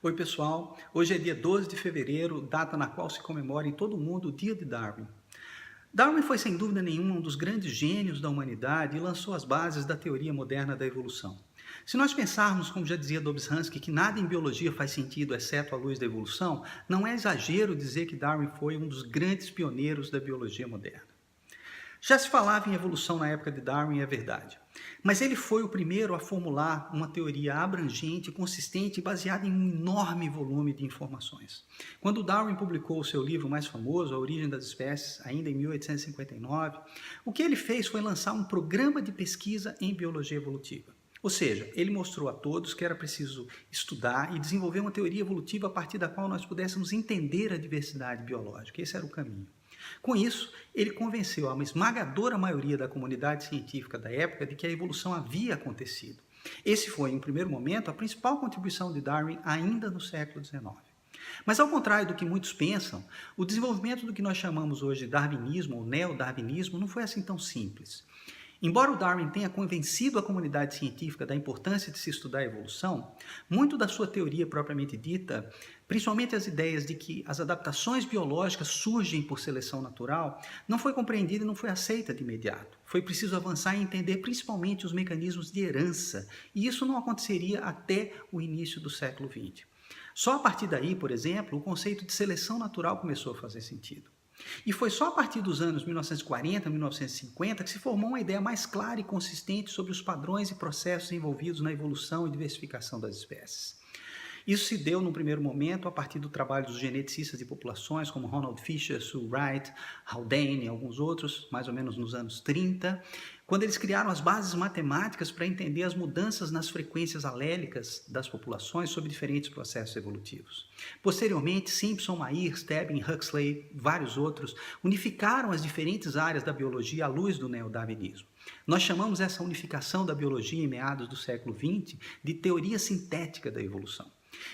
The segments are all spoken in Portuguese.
Oi pessoal, hoje é dia 12 de fevereiro, data na qual se comemora em todo o mundo o Dia de Darwin. Darwin foi sem dúvida nenhuma um dos grandes gênios da humanidade e lançou as bases da teoria moderna da evolução. Se nós pensarmos, como já dizia Dobzhansky, que nada em biologia faz sentido exceto à luz da evolução, não é exagero dizer que Darwin foi um dos grandes pioneiros da biologia moderna. Já se falava em evolução na época de Darwin, é verdade. Mas ele foi o primeiro a formular uma teoria abrangente, consistente e baseada em um enorme volume de informações. Quando Darwin publicou o seu livro mais famoso, A Origem das Espécies, ainda em 1859, o que ele fez foi lançar um programa de pesquisa em biologia evolutiva. Ou seja, ele mostrou a todos que era preciso estudar e desenvolver uma teoria evolutiva a partir da qual nós pudéssemos entender a diversidade biológica. Esse era o caminho. Com isso, ele convenceu a uma esmagadora maioria da comunidade científica da época de que a evolução havia acontecido. Esse foi, em primeiro momento, a principal contribuição de Darwin ainda no século XIX. Mas, ao contrário do que muitos pensam, o desenvolvimento do que nós chamamos hoje de darwinismo ou neodarwinismo não foi assim tão simples. Embora o Darwin tenha convencido a comunidade científica da importância de se estudar a evolução, muito da sua teoria propriamente dita, principalmente as ideias de que as adaptações biológicas surgem por seleção natural, não foi compreendida e não foi aceita de imediato. Foi preciso avançar e entender principalmente os mecanismos de herança, e isso não aconteceria até o início do século XX. Só a partir daí, por exemplo, o conceito de seleção natural começou a fazer sentido. E foi só a partir dos anos 1940, 1950 que se formou uma ideia mais clara e consistente sobre os padrões e processos envolvidos na evolução e diversificação das espécies. Isso se deu, num primeiro momento, a partir do trabalho dos geneticistas de populações, como Ronald Fisher, Sue Wright, Haldane e alguns outros, mais ou menos nos anos 30, quando eles criaram as bases matemáticas para entender as mudanças nas frequências alélicas das populações sob diferentes processos evolutivos. Posteriormente, Simpson, Mayr, Stebbins, Huxley e vários outros unificaram as diferentes áreas da biologia à luz do neodarwinismo. Nós chamamos essa unificação da biologia em meados do século XX de teoria sintética da evolução.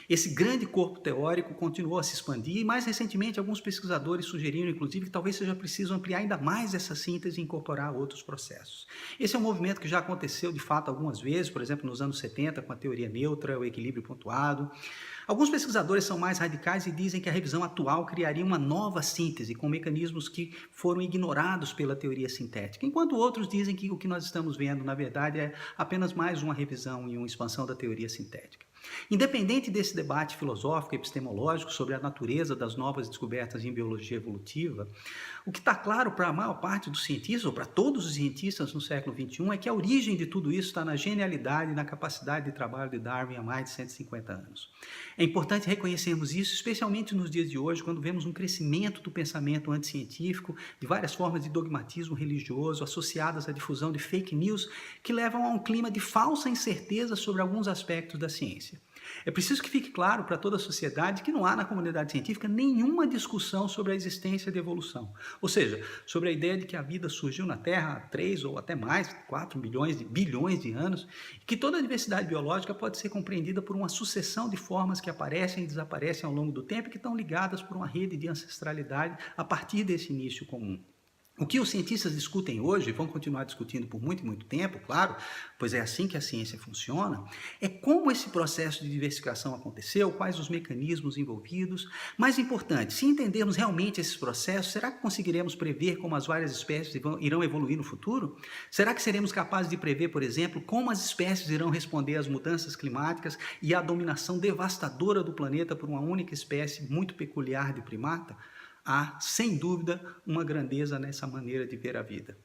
Esse grande corpo teórico continuou a se expandir e, mais recentemente, alguns pesquisadores sugeriram, inclusive, que talvez seja preciso ampliar ainda mais essa síntese e incorporar outros processos. Esse é um movimento que já aconteceu, de fato, algumas vezes, por exemplo, nos anos 70, com a teoria neutra, o equilíbrio pontuado. Alguns pesquisadores são mais radicais e dizem que a revisão atual criaria uma nova síntese, com mecanismos que foram ignorados pela teoria sintética, enquanto outros dizem que o que nós estamos vendo, na verdade, é apenas mais uma revisão e uma expansão da teoria sintética. Independente desse debate filosófico e epistemológico sobre a natureza das novas descobertas em biologia evolutiva, o que está claro para a maior parte dos cientistas, ou para todos os cientistas no século XXI, é que a origem de tudo isso está na genialidade e na capacidade de trabalho de Darwin há mais de 150 anos. É importante reconhecermos isso, especialmente nos dias de hoje, quando vemos um crescimento do pensamento anticientífico, de várias formas de dogmatismo religioso associadas à difusão de fake news que levam a um clima de falsa incerteza sobre alguns aspectos da ciência. É preciso que fique claro para toda a sociedade que não há na comunidade científica nenhuma discussão sobre a existência de evolução. Ou seja, sobre a ideia de que a vida surgiu na Terra há 3 ou até mais, 4 bilhões de anos, e que toda a diversidade biológica pode ser compreendida por uma sucessão de formas que aparecem e desaparecem ao longo do tempo e que estão ligadas por uma rede de ancestralidade a partir desse início comum. O que os cientistas discutem hoje, e vão continuar discutindo por muito, muito tempo, claro, pois é assim que a ciência funciona, é como esse processo de diversificação aconteceu, quais os mecanismos envolvidos. Mais importante, se entendermos realmente esses processos, será que conseguiremos prever como as várias espécies irão evoluir no futuro? Será que seremos capazes de prever, por exemplo, como as espécies irão responder às mudanças climáticas e à dominação devastadora do planeta por uma única espécie muito peculiar de primata? Há, sem dúvida, uma grandeza nessa maneira de ver a vida.